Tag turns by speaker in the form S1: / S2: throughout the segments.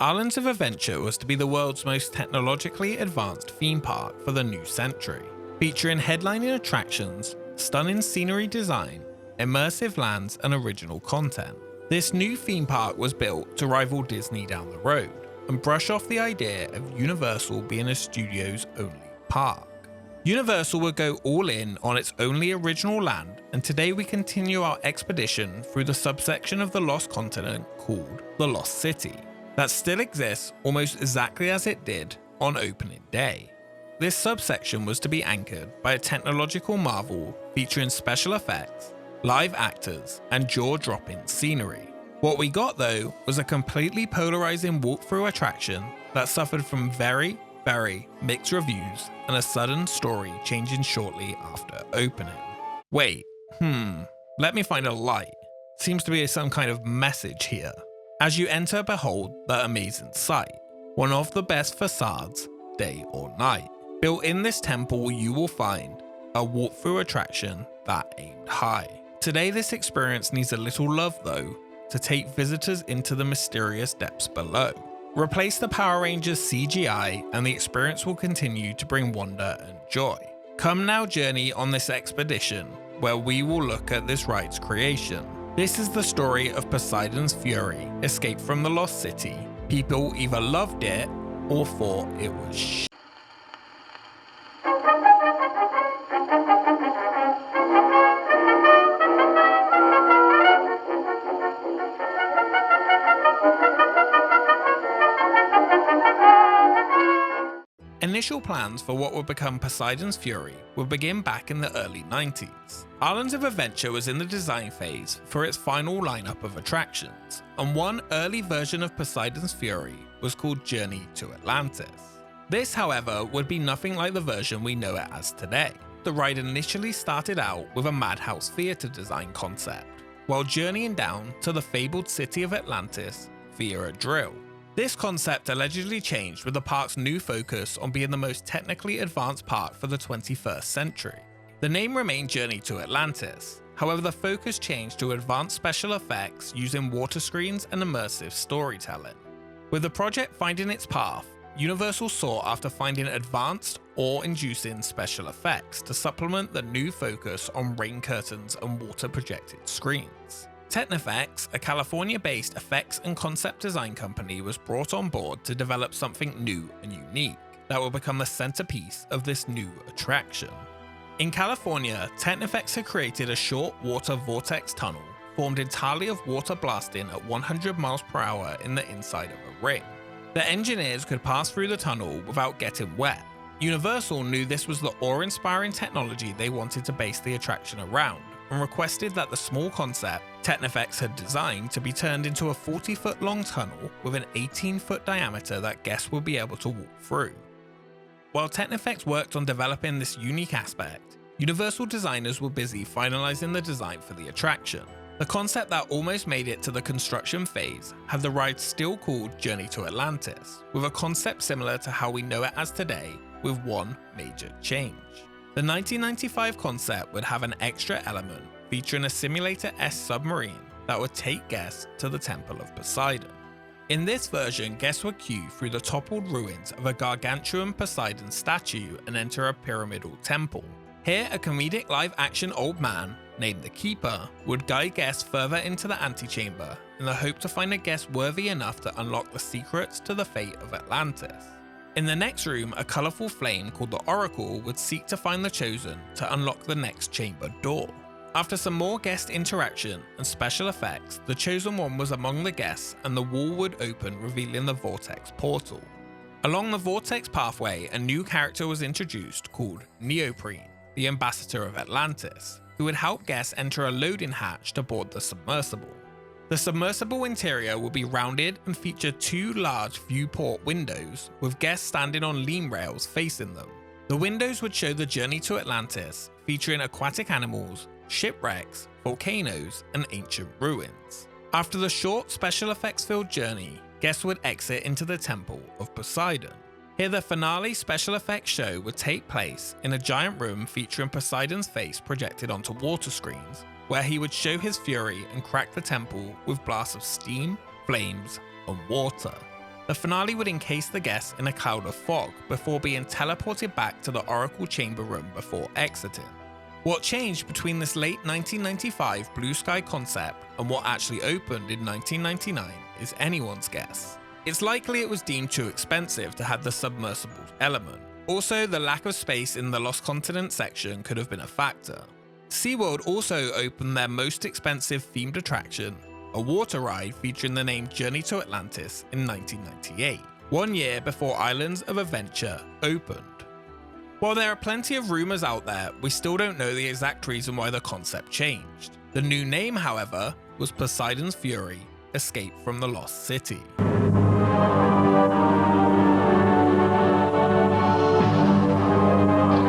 S1: Islands of Adventure was to be the world's most technologically advanced theme park for the new century, featuring headlining attractions, stunning scenery design, immersive lands, and original content. This new theme park was built to rival Disney down the road and brush off the idea of Universal being a studio's only park. Universal would go all in on its only original land, and today we continue our expedition through the subsection of the Lost Continent called the Lost City, that still exists almost exactly as it did on opening day. This subsection was to be anchored by a technological marvel featuring special effects, live actors, and jaw-dropping scenery. What we got though was a completely polarizing walkthrough attraction that suffered from very mixed reviews and a sudden story changing shortly after opening. Wait, let me find a light. Seems to be some kind of message here. As you enter, behold the amazing sight, one of the best facades, day or night. Built in this temple you will find a walkthrough attraction that aimed high. Today this experience needs a little love though, to take visitors into the mysterious depths below. Replace the Power Rangers CGI and the experience will continue to bring wonder and joy. Come now journey on this expedition where we will look at this ride's creation. This is the story of Poseidon's fury, escape from the Lost City. People either loved it or thought it was shit. Initial plans for what would become Poseidon's Fury would begin back in the early 90s. Islands of Adventure was in the design phase for its final lineup of attractions, and one early version of Poseidon's Fury was called Journey to Atlantis. This, however, would be nothing like the version we know it as today. The ride initially started out with a Madhouse Theatre design concept, while journeying down to the fabled city of Atlantis via a drill. This concept allegedly changed with the park's new focus on being the most technically advanced park for the 21st century. The name remained Journey to Atlantis, however the focus changed to advanced special effects using water screens and immersive storytelling. With the project finding its path, Universal sought after finding advanced, awe-inducing special effects to supplement the new focus on rain curtains and water-projected screens. Technifex, a California-based effects and concept design company, was brought on board to develop something new and unique that will become the centerpiece of this new attraction. In California, Technifex had created a short water vortex tunnel formed entirely of water blasting at 100 miles per hour in the inside of a ring. The engineers could pass through the tunnel without getting wet. Universal knew this was the awe-inspiring technology they wanted to base the attraction around, and requested that the small concept Technifex had designed to be turned into a 40-foot long tunnel with an 18-foot diameter that guests would be able to walk through. While Technifex worked on developing this unique aspect, Universal designers were busy finalizing the design for the attraction. The concept that almost made it to the construction phase had the ride still called Journey to Atlantis, with a concept similar to how we know it as today, with one major change. The 1995 concept would have an extra element featuring a Simulator-esque submarine that would take guests to the Temple of Poseidon. In this version, guests would queue through the toppled ruins of a gargantuan Poseidon statue and enter a pyramidal temple. Here, a comedic live-action old man, named the Keeper, would guide guests further into the antechamber in the hope to find a guest worthy enough to unlock the secrets to the fate of Atlantis. In the next room, a colourful flame called the Oracle would seek to find the Chosen to unlock the next chamber door. After some more guest interaction and special effects, the Chosen One was among the guests and the wall would open, revealing the Vortex portal. Along the Vortex pathway, a new character was introduced called Neoprene, the ambassador of Atlantis, who would help guests enter a loading hatch to board the submersible. The submersible interior will be rounded and feature two large viewport windows, with guests standing on lean rails facing them. The windows would show the journey to Atlantis, featuring aquatic animals, shipwrecks, volcanoes, and ancient ruins. After the short special effects-filled journey, guests would exit into the Temple of Poseidon. Here the finale special effects show would take place in a giant room featuring Poseidon's face projected onto water screens, where he would show his fury and crack the temple with blasts of steam, flames, and water. The finale would encase the guests in a cloud of fog before being teleported back to the Oracle Chamber Room before exiting. What changed between this late 1995 blue sky concept and what actually opened in 1999 is anyone's guess. It's likely it was deemed too expensive to have the submersible element. Also, the lack of space in the Lost Continent section could have been a factor. SeaWorld also opened their most expensive themed attraction, a water ride featuring the name Journey to Atlantis, in 1998, 1 year before Islands of Adventure opened. While there are plenty of rumours out there, we still don't know the exact reason why the concept changed. The new name, however, was Poseidon's Fury: Escape from the Lost City.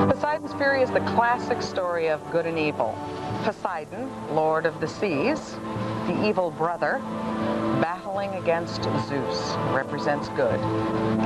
S2: Poseidon's Fury is the classic story of good and evil. Poseidon, lord of the seas, the evil brother, battling against Zeus, represents good.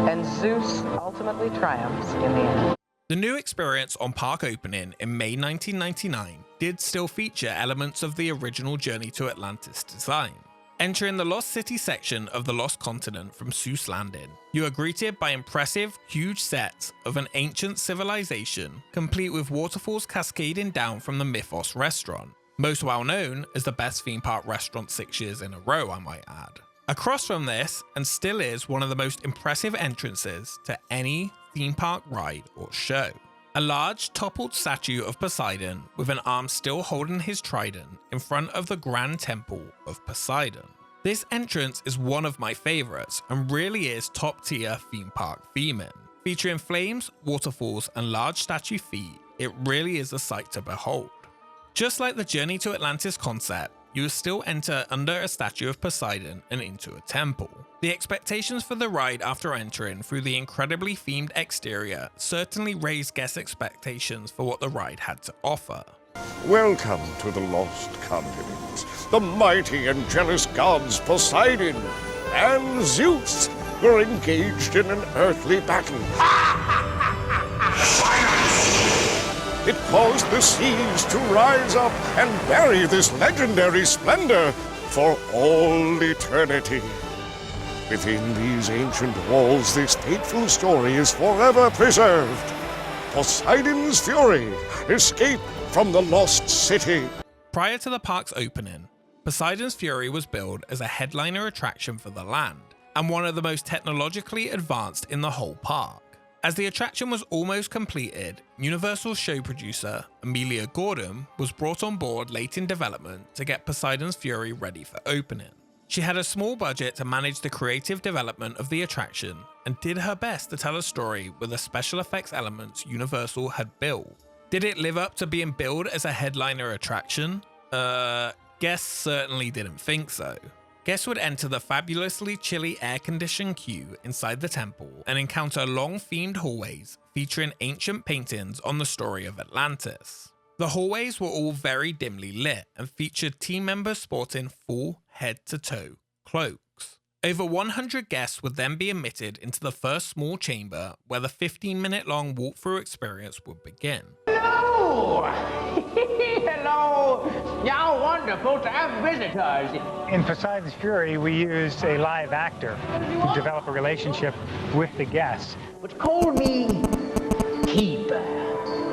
S2: And Zeus ultimately triumphs in the end.
S1: The new experience on park opening in May 1999 did still feature elements of the original Journey to Atlantis design. Entering the Lost City section of the Lost Continent from Seuss Landing, you are greeted by impressive, huge sets of an ancient civilization, complete with waterfalls cascading down from the Mythos restaurant, most well known as the best theme park restaurant 6 years in a row, I might add. Across from this, and still is one of the most impressive entrances to any theme park ride or show. A large toppled statue of Poseidon with an arm still holding his trident in front of the Grand Temple of Poseidon. This entrance is one of my favourites and really is top tier theme park theming. Featuring flames, waterfalls and large statue feet, it really is a sight to behold. Just like the Journey to Atlantis concept, you will still enter under a statue of Poseidon and into a temple. The expectations for the ride after entering through the incredibly themed exterior certainly raised guest expectations for what the ride had to offer.
S3: Welcome to the Lost Continent. The mighty and jealous gods Poseidon and Zeus were engaged in an earthly battle. It caused the seas to rise up and bury this legendary splendor for all eternity. Within these ancient walls, this fateful story is forever preserved. Poseidon's Fury: Escape from the Lost City.
S1: Prior to the park's opening, Poseidon's Fury was billed as a headliner attraction for the land, and one of the most technologically advanced in the whole park. As the attraction was almost completed, Universal's show producer, Amelia Gordon, was brought on board late in development to get Poseidon's Fury ready for opening. She had a small budget to manage the creative development of the attraction and did her best to tell a story with the special effects elements Universal had built. Did it live up to being billed as a headliner attraction? Guests certainly didn't think so. Guests would enter the fabulously chilly air-conditioned queue inside the temple and encounter long themed hallways featuring ancient paintings on the story of Atlantis. The hallways were all very dimly lit and featured team members sporting full head-to-toe cloaks. Over 100 guests would then be admitted into the first small chamber where the 15-minute-long walkthrough experience would begin.
S4: Hello! Hello! How wonderful to have visitors!
S5: In Poseidon's Fury, we used a live actor to develop a relationship with the guests.
S4: But call me Keeper,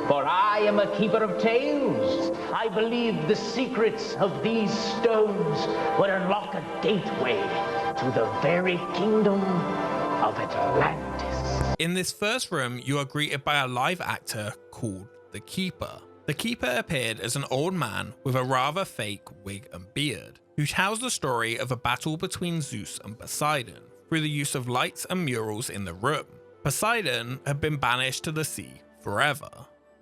S4: for I am a keeper of tales. I believe the secrets of these stones would unlock a gateway to the very kingdom of Atlantis.
S1: In this first room, you are greeted by a live actor called the Keeper. The Keeper appeared as an old man with a rather fake wig and beard, who tells the story of a battle between Zeus and Poseidon through the use of lights and murals in the room. Poseidon had been banished to the sea forever.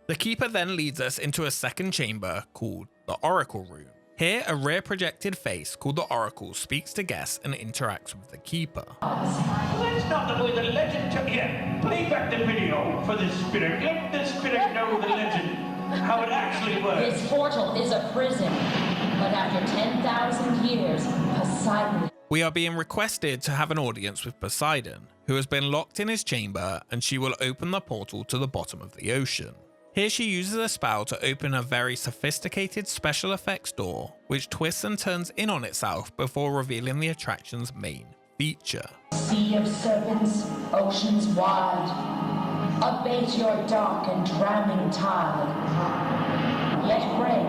S1: The Keeper then leads us into a second chamber called the Oracle Room. Here, a rear projected face called the Oracle speaks to guests and interacts with the Keeper.
S6: Let's not avoid the legend. Here, play back the video for the spirit. Let the spirit know the legend, how it actually works.
S7: This portal is a prison, but after 10,000 years, Poseidon...
S1: We are being requested to have an audience with Poseidon, who has been locked in his chamber, and she will open the portal to the bottom of the ocean. Here she uses a spell to open a very sophisticated special effects door, which twists and turns in on itself before revealing the attraction's main feature.
S7: Sea of serpents, oceans wide, abate your dark and drowning tide. Yet brave.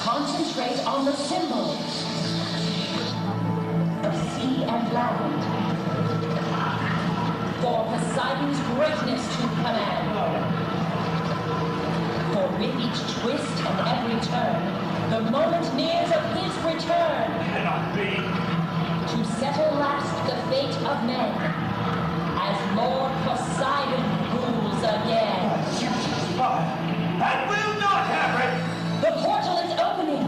S7: Concentrate on the symbols of sea and land. For Poseidon's greatness to command. For with each twist and every turn, the moment nears of his return.
S6: Cannot be.
S7: To settle last the fate of men, as Lord Poseidon rules again.
S6: That will not happen!
S7: The portal is opening.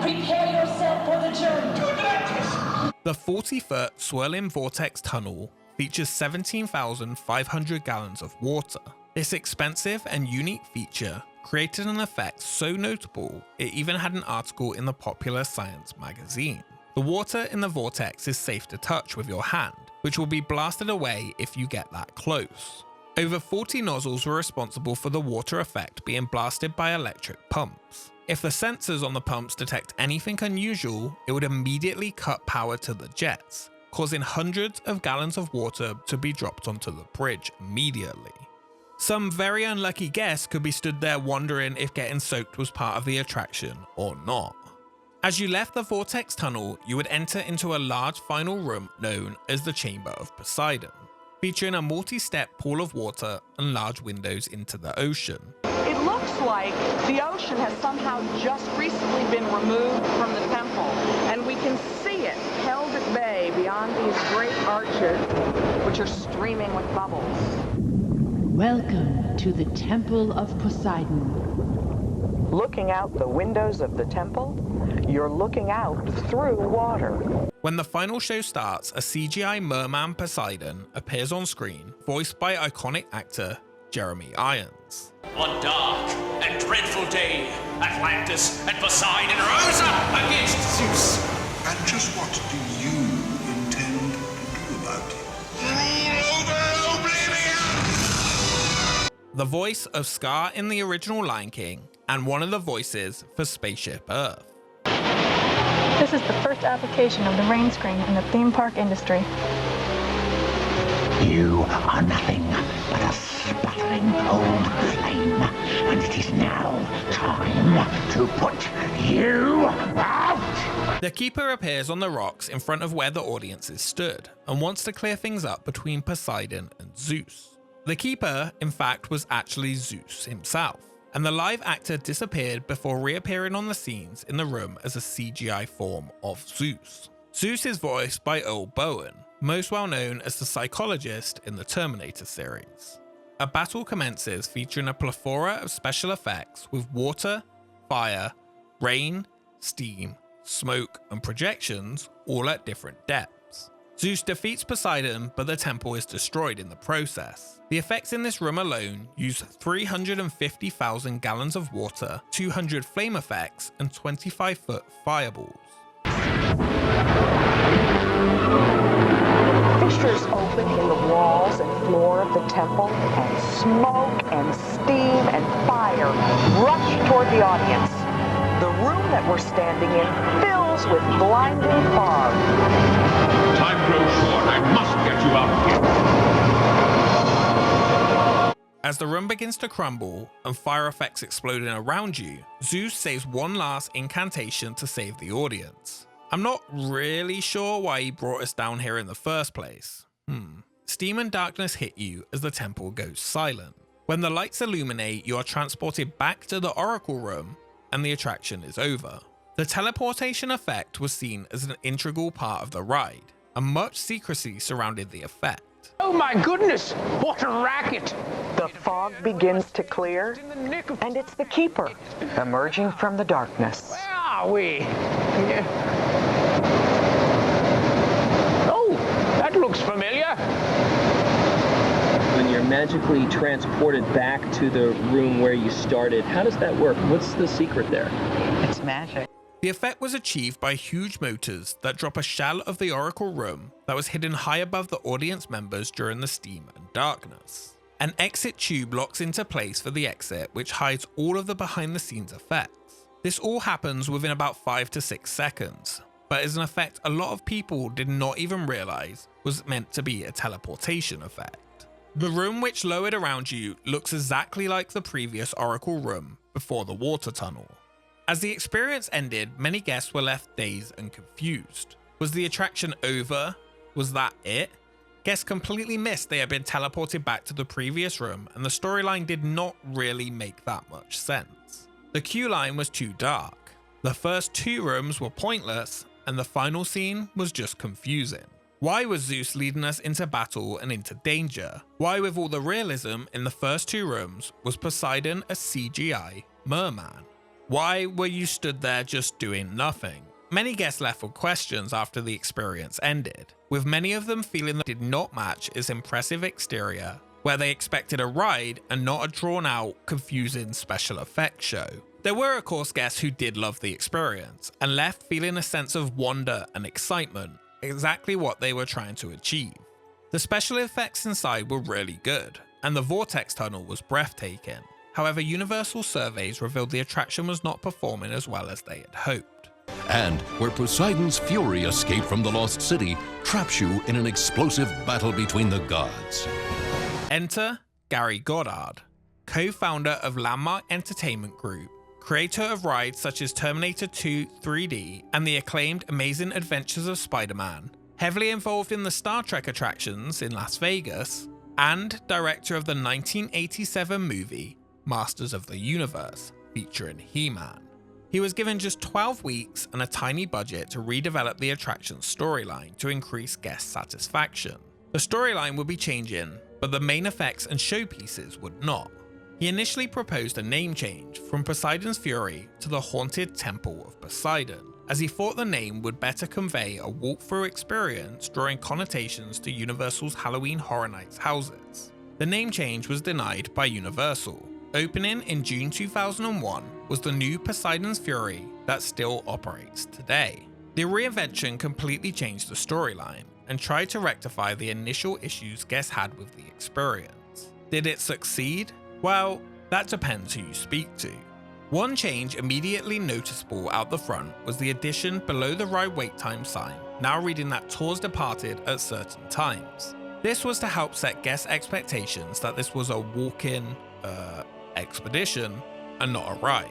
S7: Prepare yourself for the journey.
S6: To Atlantis!
S1: The 40-foot swirling vortex tunnel features 17,500 gallons of water. This expensive and unique feature created an effect so notable it even had an article in the popular science magazine. The water in the vortex is safe to touch with your hand, which will be blasted away if you get that close. Over 40 nozzles were responsible for the water effect being blasted by electric pumps. If the sensors on the pumps detect anything unusual, it would immediately cut power to the jets, causing hundreds of gallons of water to be dropped onto the bridge immediately. Some very unlucky guests could be stood there wondering if getting soaked was part of the attraction or not. As you left the vortex tunnel, you would enter into a large final room known as the Chamber of Poseidon, featuring a multi-step pool of water and large windows into the ocean.
S2: It looks like the ocean has somehow just recently been removed from the temple, and we can see it held at bay beyond these great arches, which are streaming with bubbles.
S8: Welcome to the Temple of Poseidon.
S2: Looking out the windows of the temple, you're looking out through water.
S1: When the final show starts, a CGI merman Poseidon appears on screen, voiced by iconic actor Jeremy Irons.
S9: On dark and dreadful day, Atlantis and Poseidon rose up against Zeus.
S10: And just what do you intend to do about it? Rule over oblivion!
S1: The voice of Scar in the original Lion King, and one of the voices for Spaceship Earth.
S11: This is the first application of the rain screen in the theme park industry.
S4: You are nothing but a sputtering old flame, and it is now time to put you out!
S1: The Keeper appears on the rocks in front of where the audiences stood, and wants to clear things up between Poseidon and Zeus. The Keeper, in fact, was actually Zeus himself, and the live actor disappeared before reappearing on the scenes in the room as a CGI form of Zeus. Zeus is voiced by Earl Bowen, most well known as the psychologist in the Terminator series. A battle commences featuring a plethora of special effects with water, fire, rain, steam, smoke, and projections all at different depths. Zeus defeats Poseidon, but the temple is destroyed in the process. The effects in this room alone use 350,000 gallons of water, 200 flame effects, and 25-foot fireballs.
S2: Fissures open in the walls and floor of the temple, and smoke and steam and fire rush toward the audience. The room that we're standing in fills with blinding fog.
S6: Time grows short. I must get you out of here.
S1: As the room begins to crumble and fire effects exploding around you, Zeus says one last incantation to save the audience. I'm not really sure why he brought us down here in the first place. Steam and darkness hit you as the temple goes silent. When the lights illuminate, you are transported back to the Oracle Room and the attraction is over. The teleportation effect was seen as an integral part of the ride, and much secrecy surrounded the effect.
S4: Oh my goodness, what a racket!
S2: The fog begins to clear, and it's the Keeper emerging from the darkness.
S4: Where are we? Oh, that looks familiar.
S12: When you're magically transported back to the room where you started, how does that work? What's the secret there?
S2: It's magic.
S1: The effect was achieved by huge motors that drop a shell of the Oracle Room that was hidden high above the audience members during the steam and darkness. An exit tube locks into place for the exit, which hides all of the behind-the-scenes effects. This all happens within about 5 to 6 seconds, but is an effect a lot of people did not even realize was meant to be a teleportation effect. The room which lowered around you looks exactly like the previous Oracle room before the water tunnel. As the experience ended, many guests were left dazed and confused. Was the attraction over? Was that it? Guests completely missed they had been teleported back to the previous room, and the storyline did not really make that much sense. The queue line was too dark. The first 2 rooms were pointless, and the final scene was just confusing. Why was Zeus leading us into battle and into danger? Why, with all the realism in the first 2 rooms, was Poseidon a CGI merman? Why were you stood there just doing nothing? Many guests left with questions after the experience ended, with many of them feeling that it did not match its impressive exterior, where they expected a ride and not a drawn-out, confusing special effects show. There were of course guests who did love the experience, and left feeling a sense of wonder and excitement, exactly what they were trying to achieve. The special effects inside were really good, and the Vortex tunnel was breathtaking. However, Universal surveys revealed the attraction was not performing as well as they had hoped.
S13: And where Poseidon's fury escape from the lost city traps you in an explosive battle between the gods.
S1: Enter Gary Goddard, co-founder of Landmark Entertainment Group, creator of rides such as Terminator 2 3D and the acclaimed Amazing Adventures of Spider-Man, heavily involved in the Star Trek attractions in Las Vegas, and director of the 1987 movie Masters of the Universe, featuring He-Man. He was given just 12 weeks and a tiny budget to redevelop the attraction's storyline to increase guest satisfaction. The storyline would be changing, but the main effects and showpieces would not. He initially proposed a name change from Poseidon's Fury to the Haunted Temple of Poseidon, as he thought the name would better convey a walkthrough experience drawing connotations to Universal's Halloween Horror Nights houses. The name change was denied by Universal. Opening in June 2001 was the new Poseidon's Fury that still operates today. The reinvention completely changed the storyline and tried to rectify the initial issues guests had with the experience. Did it succeed? Well, that depends who you speak to. One change immediately noticeable out the front was the addition below the ride wait time sign, now reading that tours departed at certain times. This was to help set guest expectations that this was a walk-in expedition and not a ride.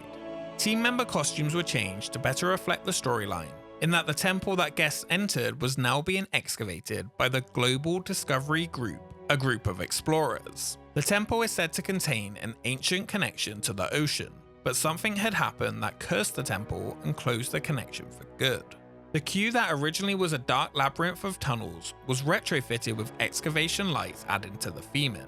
S1: Team member costumes were changed to better reflect the storyline, in that the temple that guests entered was now being excavated by the Global Discovery Group, a group of explorers. The temple is said to contain an ancient connection to the ocean, but something had happened that cursed the temple and closed the connection for good. The queue that originally was a dark labyrinth of tunnels was retrofitted with excavation lights added to the theming.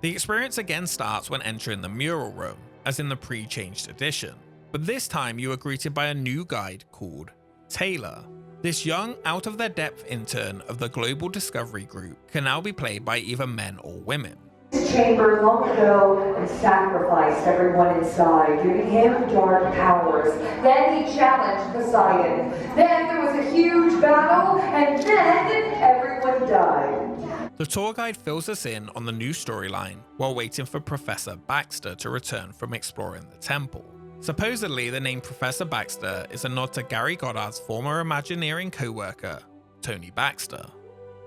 S1: The experience again starts when entering the mural room, as in the pre-changed edition, but this time you are greeted by a new guide called Taylor. This young, out-of-their-depth intern of the Global Discovery Group can now be played by either men or women.
S14: This chamber long ago and sacrificed everyone inside, giving him dark powers. Then he challenged Poseidon. Then there was a huge battle, and then everyone died.
S1: The tour guide fills us in on the new storyline while waiting for Professor Baxter to return from exploring the temple. Supposedly, the name Professor Baxter is a nod to Gary Goddard's former Imagineering co-worker, Tony Baxter.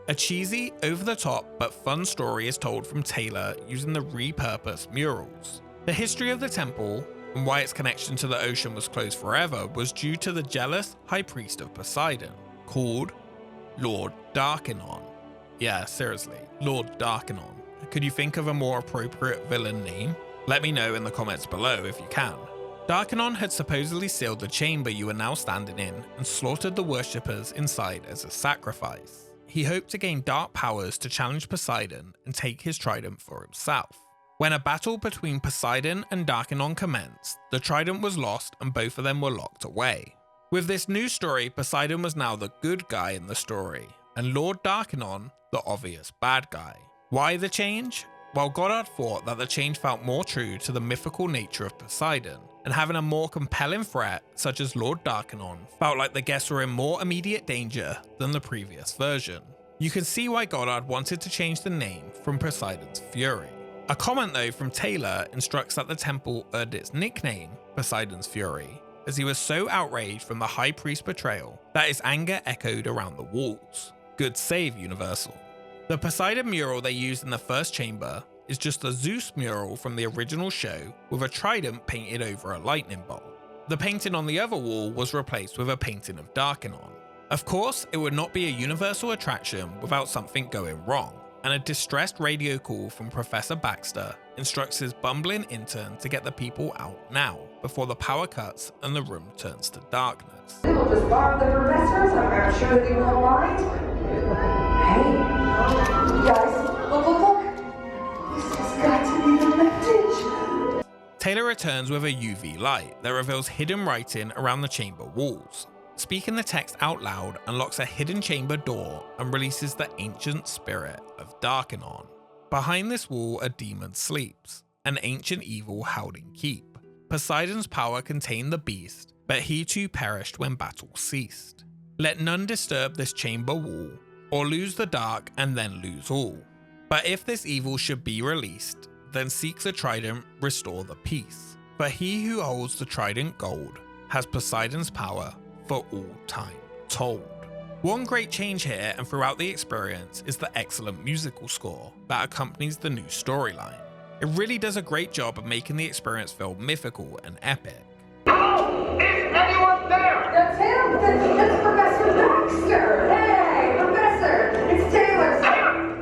S1: A cheesy, over-the-top but fun story is told from Taylor using the repurposed murals. The history of the temple and why its connection to the ocean was closed forever was due to the jealous high priest of Poseidon, called Lord Darkinon. Yeah, seriously, Lord Darkinon. Could you think of a more appropriate villain name? Let me know in the comments below if you can. Darkinon had supposedly sealed the chamber you are now standing in and slaughtered the worshippers inside as a sacrifice. He hoped to gain dark powers to challenge Poseidon and take his trident for himself. When a battle between Poseidon and Darkinon commenced, the trident was lost and both of them were locked away. With this new story, Poseidon was now the good guy in the story, and Lord Darkinon the obvious bad guy. Why the change? Well, Goddard thought that the change felt more true to the mythical nature of Poseidon, and having a more compelling threat, such as Lord Darkinon, felt like the guests were in more immediate danger than the previous version. You can see why Goddard wanted to change the name from Poseidon's Fury. A comment though from Taylor instructs that the temple earned its nickname, Poseidon's Fury, as he was so outraged from the High Priest's betrayal that his anger echoed around the walls. Good save, Universal. The Poseidon mural they used in the first chamber is just a Zeus mural from the original show with a trident painted over a lightning bolt. The painting on the other wall was replaced with a painting of Darkanon. Of course, it would not be a Universal attraction without something going wrong, and a distressed radio call from Professor Baxter instructs his bumbling intern to get the people out now, before the power cuts and the room turns to darkness.
S14: We'll just borrow the professors. I'm sure that they won't mind. Hey, guys, look. This has got to be the message.
S1: Taylor returns with a UV light that reveals hidden writing around the chamber walls. Speaking the text out loud unlocks a hidden chamber door and releases the ancient spirit of Darkanon. Behind this wall a demon sleeps, an ancient evil held in keep. Poseidon's power contained the beast, but he too perished when battle ceased. Let none disturb this chamber wall, or lose the dark and then lose all. But if this evil should be released, then seek the trident, restore the peace. For he who holds the trident gold has Poseidon's power for all time told. One great change here and throughout the experience is the excellent musical score that accompanies the new storyline. It really does a great job of making the experience feel mythical and epic.
S15: Hello? Is anyone there?
S14: That's him! That's Professor Baxter! Hey, Professor! It's Taylor!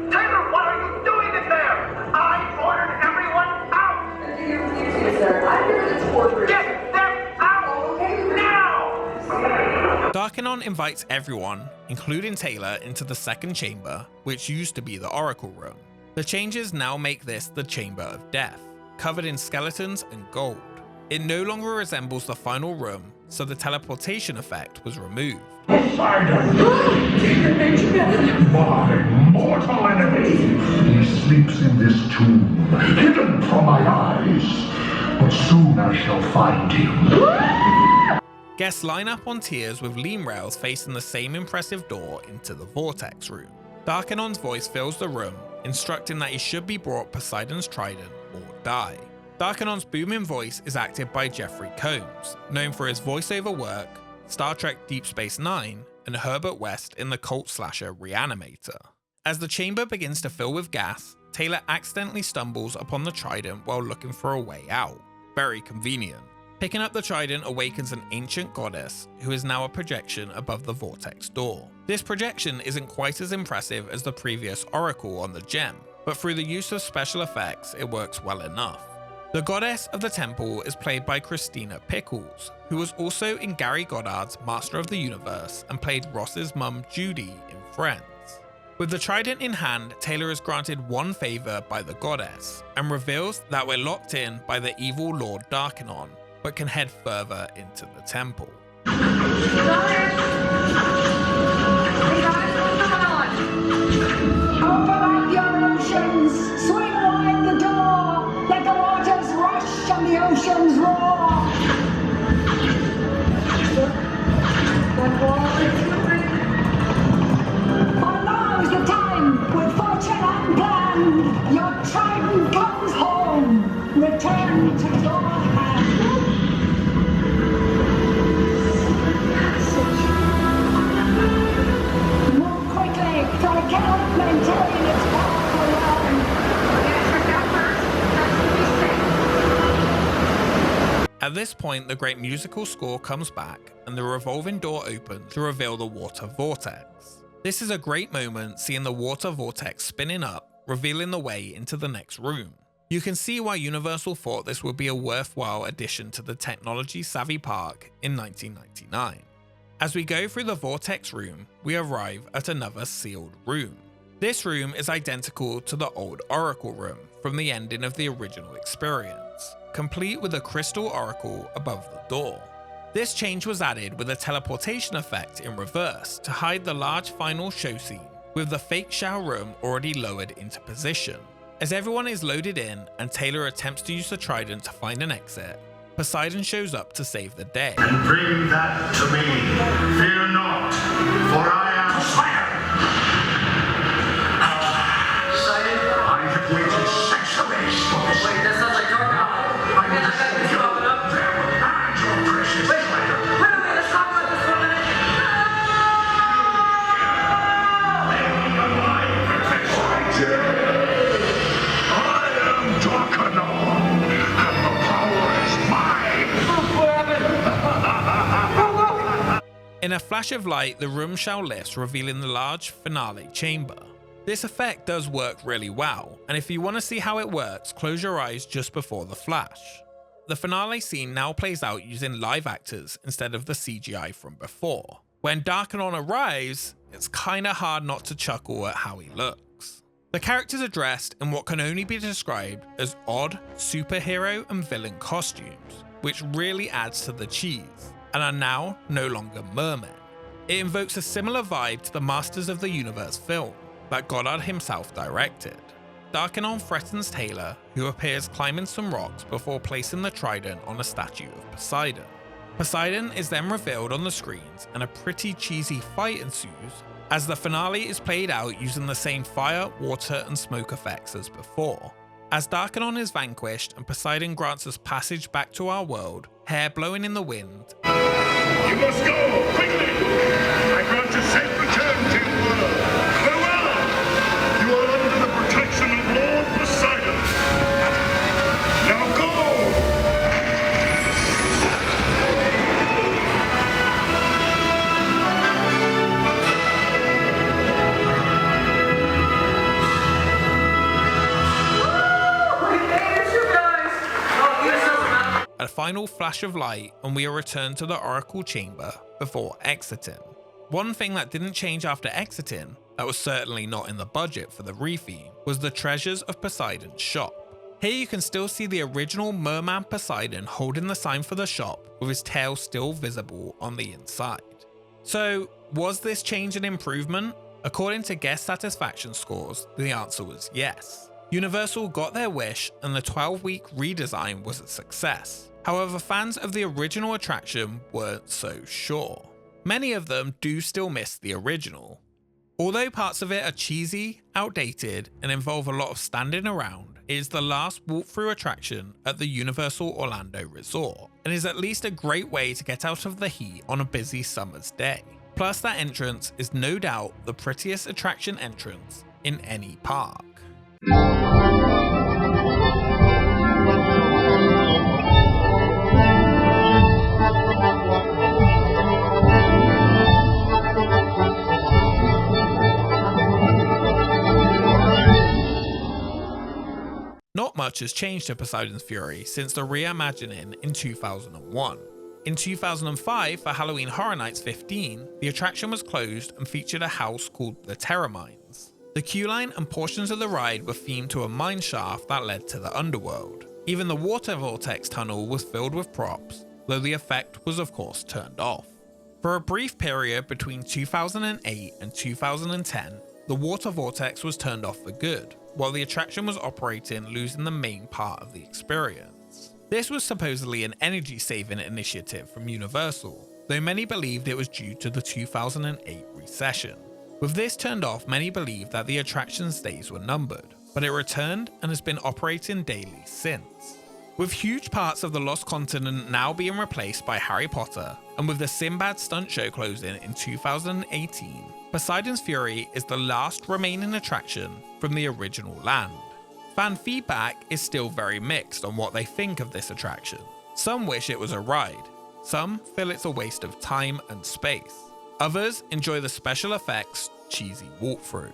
S15: Taylor, what are you doing in there? I ordered everyone out!
S14: You too, sir. I'm here in the tour room.
S15: Get them out!
S14: Okay,
S15: now!
S1: Darkanon invites everyone, including Taylor, into the second chamber, which used to be the Oracle Room. The changes now make this the Chamber of Death, covered in skeletons and gold. It no longer resembles the final room, so the teleportation effect was removed.
S10: Poseidon! My mortal enemy! He sleeps in this tomb, hidden from my eyes. But soon I shall find him.
S1: Guests line up on tiers with lean rails facing the same impressive door into the Vortex Room. Darkanon's voice fills the room, instructing that he should be brought Poseidon's trident or die. Darkanon's booming voice is acted by Jeffrey Combs, known for his voiceover work, Star Trek Deep Space Nine, and Herbert West in the cult slasher Reanimator. As the chamber begins to fill with gas, Taylor accidentally stumbles upon the trident while looking for a way out. Very convenient. Picking up the trident awakens an ancient goddess who is now a projection above the vortex door. This projection isn't quite as impressive as the previous oracle on the gem, but through the use of special effects it works well enough. The goddess of the temple is played by Christina Pickles, who was also in Gary Goddard's Master of the Universe and played Ross's mum Judy in Friends. With the trident in hand, Taylor is granted one favor by the goddess and reveals that we're locked in by the evil Lord Darkanon, but can head further into the temple.
S7: Open up your oceans, swing wide the door, let the waters rush and the oceans roar. For now is the time, with fortune unplanned, your trident comes home, return to your hand. Move quickly, for I cannot maintain its powerful realm.
S1: At this point, the great musical score comes back and the revolving door opens to reveal the water vortex. This is a great moment, seeing the water vortex spinning up, revealing the way into the next room. You can see why Universal thought this would be a worthwhile addition to the technology-savvy park in 1999. As we go through the Vortex Room, we arrive at another sealed room. This room is identical to the old Oracle Room from the ending of the original experience, complete with a crystal oracle above the door. This change was added with a teleportation effect in reverse to hide the large final show scene, with the fake shower room already lowered into position. As everyone is loaded in and Taylor attempts to use the trident to find an exit, Poseidon shows up to save the day.
S10: And bring that to me. Fear not, for I am Poseidon. I have waited centuries for this. Wait, that sounds like Goddard. I will give up. There will land your precious treasure.
S1: In a flash of light, the room shell lifts, revealing the large finale chamber. This effect does work really well, and if you want to see how it works, close your eyes just before the flash. The finale scene now plays out using live actors instead of the CGI from before. When Darkanon arrives, it's kinda hard not to chuckle at how he looks. The characters are dressed in what can only be described as odd superhero and villain costumes, which really adds to the cheese, and are now no longer mermen. It invokes a similar vibe to the Masters of the Universe film that Goddard himself directed. Darkanon threatens Taylor, who appears climbing some rocks before placing the trident on a statue of Poseidon. Poseidon is then revealed on the screens and a pretty cheesy fight ensues as the finale is played out using the same fire, water and smoke effects as before. As Darkanon is vanquished and Poseidon grants us passage back to our world, hair blowing in the wind.
S10: You must go, quickly! I grant you safe return to your world. Farewell! You are under the protection of Lord Poseidon. Now go!
S1: A final flash of light and we are returned to the Oracle Chamber before exiting. One thing that didn't change after exiting, that was certainly not in the budget for the retheme, was the treasures of Poseidon's shop. Here you can still see the original merman Poseidon holding the sign for the shop with his tail still visible on the inside. So was this change an improvement? According to guest satisfaction scores, the answer was yes. Universal got their wish and the 12-week redesign was a success. However, fans of the original attraction weren't so sure. Many of them do still miss the original. Although parts of it are cheesy, outdated, and involve a lot of standing around, it is the last walkthrough attraction at the Universal Orlando Resort, and is at least a great way to get out of the heat on a busy summer's day. Plus, that entrance is no doubt the prettiest attraction entrance in any park. Not much has changed to Poseidon's Fury since the reimagining in 2001. In 2005, for Halloween Horror Nights 15, the attraction was closed and featured a house called the Terror Mines. The queue line and portions of the ride were themed to a mine shaft that led to the underworld. Even the water vortex tunnel was filled with props, though the effect was of course turned off. For a brief period between 2008 and 2010, the water vortex was turned off for good, while the attraction was operating, losing the main part of the experience. This was supposedly an energy-saving initiative from Universal, though many believed it was due to the 2008 recession. With this turned off, many believed that the attraction's days were numbered, but it returned and has been operating daily since. With huge parts of the Lost Continent now being replaced by Harry Potter, and with the Sinbad stunt show closing in 2018, Poseidon's Fury is the last remaining attraction from the original land. Fan feedback is still very mixed on what they think of this attraction. Some wish it was a ride, some feel it's a waste of time and space. Others enjoy the special effects, cheesy walkthrough.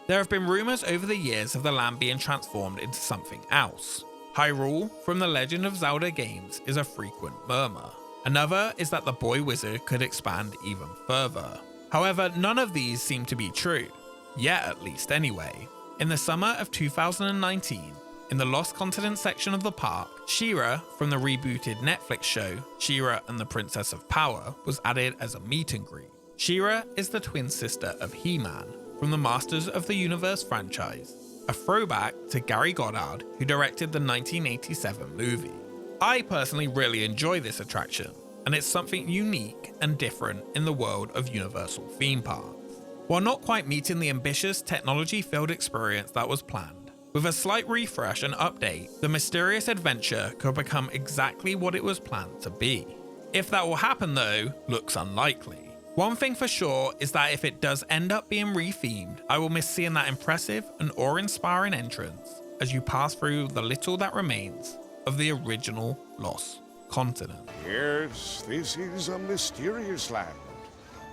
S1: There have been rumours over the years of the land being transformed into something else. Hyrule from the Legend of Zelda games is a frequent murmur. Another is that the Boy Wizard could expand even further. However, none of these seem to be true, yet at least anyway. In the summer of 2019, in the Lost Continent section of the park, She-Ra from the rebooted Netflix show She-Ra and the Princess of Power was added as a meet and greet. She-Ra is the twin sister of He-Man from the Masters of the Universe franchise, a throwback to Gary Goddard, who directed the 1987 movie. I personally really enjoy this attraction, and it's something unique and different in the world of Universal theme parks. While not quite meeting the ambitious technology-filled experience that was planned, with a slight refresh and update, the mysterious adventure could become exactly what it was planned to be. If that will happen though, looks unlikely. One thing for sure is that if it does end up being rethemed, I will miss seeing that impressive and awe-inspiring entrance as you pass through the little that remains of the original Lost Continent.
S3: Yes, this is a mysterious land,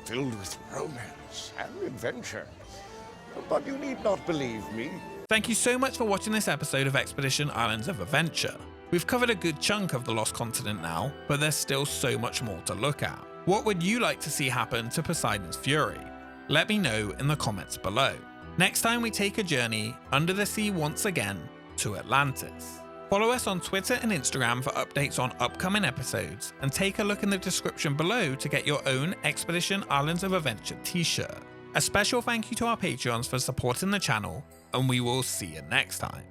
S3: filled with romance and adventure. But you need not believe me.
S1: Thank you so much for watching this episode of Expedition Islands of Adventure. We've covered a good chunk of the Lost Continent now, but there's still so much more to look at. What would you like to see happen to Poseidon's Fury? Let me know in the comments below. Next time we take a journey under the sea once again to Atlantis. Follow us on Twitter and Instagram for updates on upcoming episodes, and take a look in the description below to get your own Expedition Islands of Adventure t-shirt. A special thank you to our Patreons for supporting the channel, and we will see you next time.